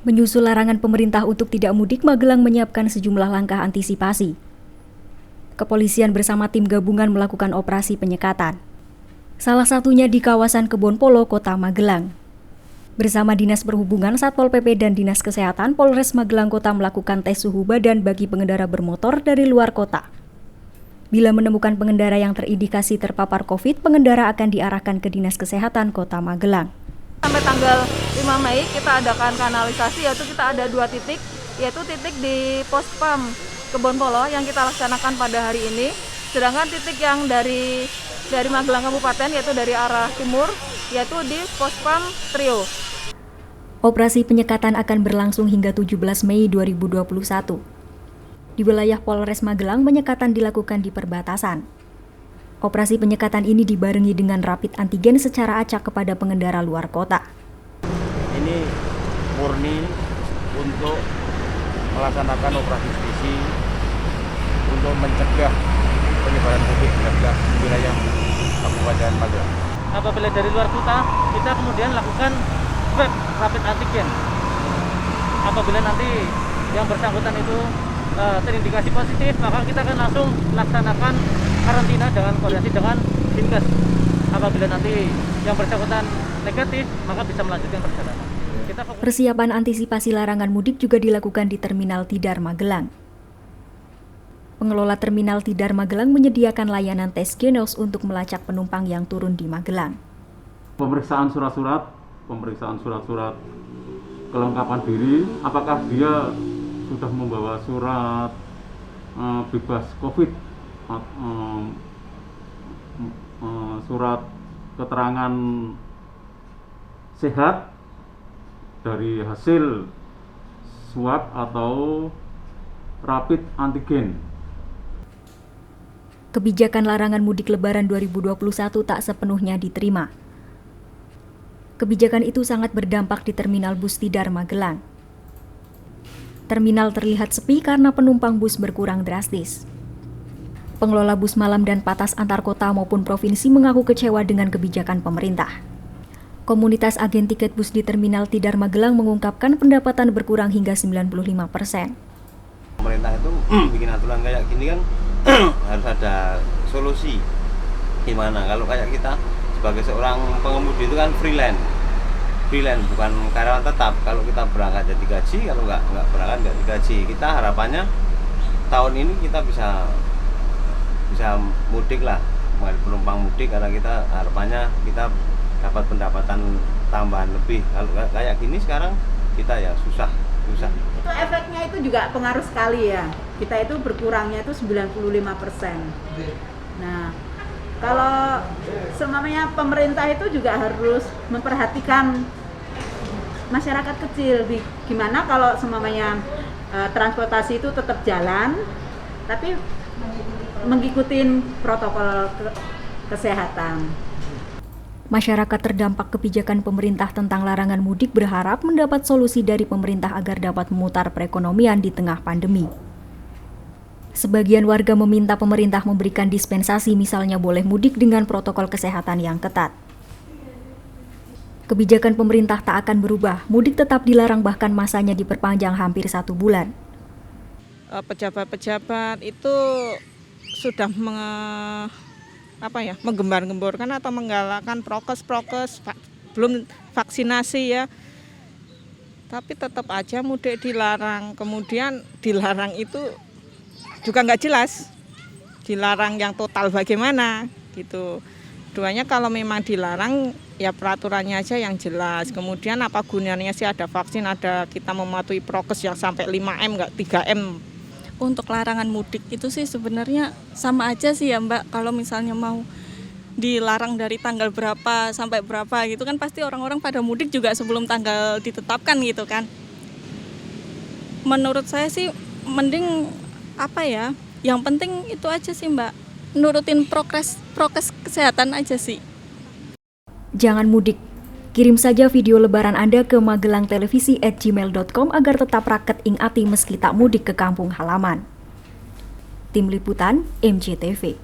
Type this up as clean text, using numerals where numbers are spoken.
Menyusul larangan pemerintah untuk tidak mudik, Magelang menyiapkan sejumlah langkah antisipasi. Kepolisian bersama tim gabungan melakukan operasi penyekatan. Salah satunya di kawasan Kebon Polo, Kota Magelang. Bersama Dinas Perhubungan, Satpol PP, dan Dinas Kesehatan, Polres Magelang Kota melakukan tes suhu badan bagi pengendara bermotor dari luar kota. Bila menemukan pengendara yang terindikasi terpapar COVID, pengendara akan diarahkan ke Dinas Kesehatan Kota Magelang. Sampai tanggal 5 Mei kita adakan kanalisasi, yaitu kita ada 2 titik, yaitu titik di Pos Pam Kebon Polo yang kita laksanakan pada hari ini. Sedangkan titik yang dari Magelang Kabupaten, yaitu dari arah timur, yaitu di Pos Pam Trio. Operasi penyekatan akan berlangsung hingga 17 Mei 2021. Di wilayah Polres Magelang, penyekatan dilakukan di perbatasan. Operasi penyekatan ini dibarengi dengan rapid antigen secara acak kepada pengendara luar kota. Ini murni untuk melaksanakan operasi justisi untuk mencegah penyebaran COVID-19 di wilayah Kabupaten Magelang. Apabila dari luar kota, kita kemudian lakukan swab rapid antigen. Apabila nanti yang bersangkutan itu terindikasi positif, maka kita akan langsung laksanakan karantina dengan koordinasi dengan Dinkes. Apabila nanti yang bersangkutan negatif, maka bisa melanjutkan perjalanan. Persiapan antisipasi larangan mudik juga dilakukan di Terminal Tidar Magelang. Pengelola Terminal Tidar Magelang menyediakan layanan tes genos untuk melacak penumpang yang turun di Magelang. Pemeriksaan surat-surat kelengkapan diri, apakah dia sudah membawa surat bebas COVID, surat keterangan sehat dari hasil swab atau rapid antigen. Kebijakan larangan mudik Lebaran 2021 tak sepenuhnya diterima. Kebijakan itu sangat berdampak di Terminal Bus Tidar Magelang. Terminal terlihat sepi karena penumpang bus berkurang drastis. Pengelola bus malam dan patas antar kota maupun provinsi mengaku kecewa dengan kebijakan pemerintah. Komunitas agen tiket bus di Terminal Tidar Magelang mengungkapkan pendapatan berkurang hingga 95%. Pemerintah itu bikin aturan kayak gini kan harus ada solusi. Gimana kalau kayak kita sebagai seorang pengemudi itu kan freelance bukan karyawan tetap. Kalau kita berangkat jadi gaji, kalau nggak berangkat nggak digaji. Kita harapannya tahun ini kita bisa mudik lah, penumpang mudik, karena kita harapannya kita dapat pendapatan tambahan lebih. Kalau kayak gini sekarang kita ya susah. Itu efeknya itu juga pengaruh sekali ya. Kita itu berkurangnya itu 95%. Nah, kalau semuanya pemerintah itu juga harus memperhatikan masyarakat kecil. Gimana kalau semuanya transportasi itu tetap jalan, tapi mengikuti protokol kesehatan. Masyarakat terdampak kebijakan pemerintah tentang larangan mudik berharap mendapat solusi dari pemerintah agar dapat memutar perekonomian di tengah pandemi. Sebagian warga meminta pemerintah memberikan dispensasi, misalnya boleh mudik dengan protokol kesehatan yang ketat. Kebijakan pemerintah tak akan berubah, mudik tetap dilarang, bahkan masanya diperpanjang hampir 1 bulan. Pejabat-pejabat itu sudah menggembar-gemborkan atau menggalakkan prokes, belum vaksinasi ya. Tapi tetap aja mudik dilarang. Kemudian dilarang itu juga nggak jelas. Dilarang yang total bagaimana gitu. Duanya kalau memang dilarang ya peraturannya aja yang jelas. Kemudian apa gunanya sih ada vaksin, ada kita mematuhi prokes yang sampai 5M nggak 3M. Untuk larangan mudik itu sih sebenarnya sama aja sih ya Mbak. Kalau misalnya mau dilarang dari tanggal berapa sampai berapa gitu kan pasti orang-orang pada mudik juga sebelum tanggal ditetapkan gitu kan. Menurut saya sih mending yang penting itu aja sih Mbak. Nurutin prokes kesehatan aja sih. Jangan mudik. Kirim saja video lebaran Anda ke magelangtelevisi@gmail.com agar tetap raket ing ati meski tak mudik ke kampung halaman. Tim Liputan, MJTV.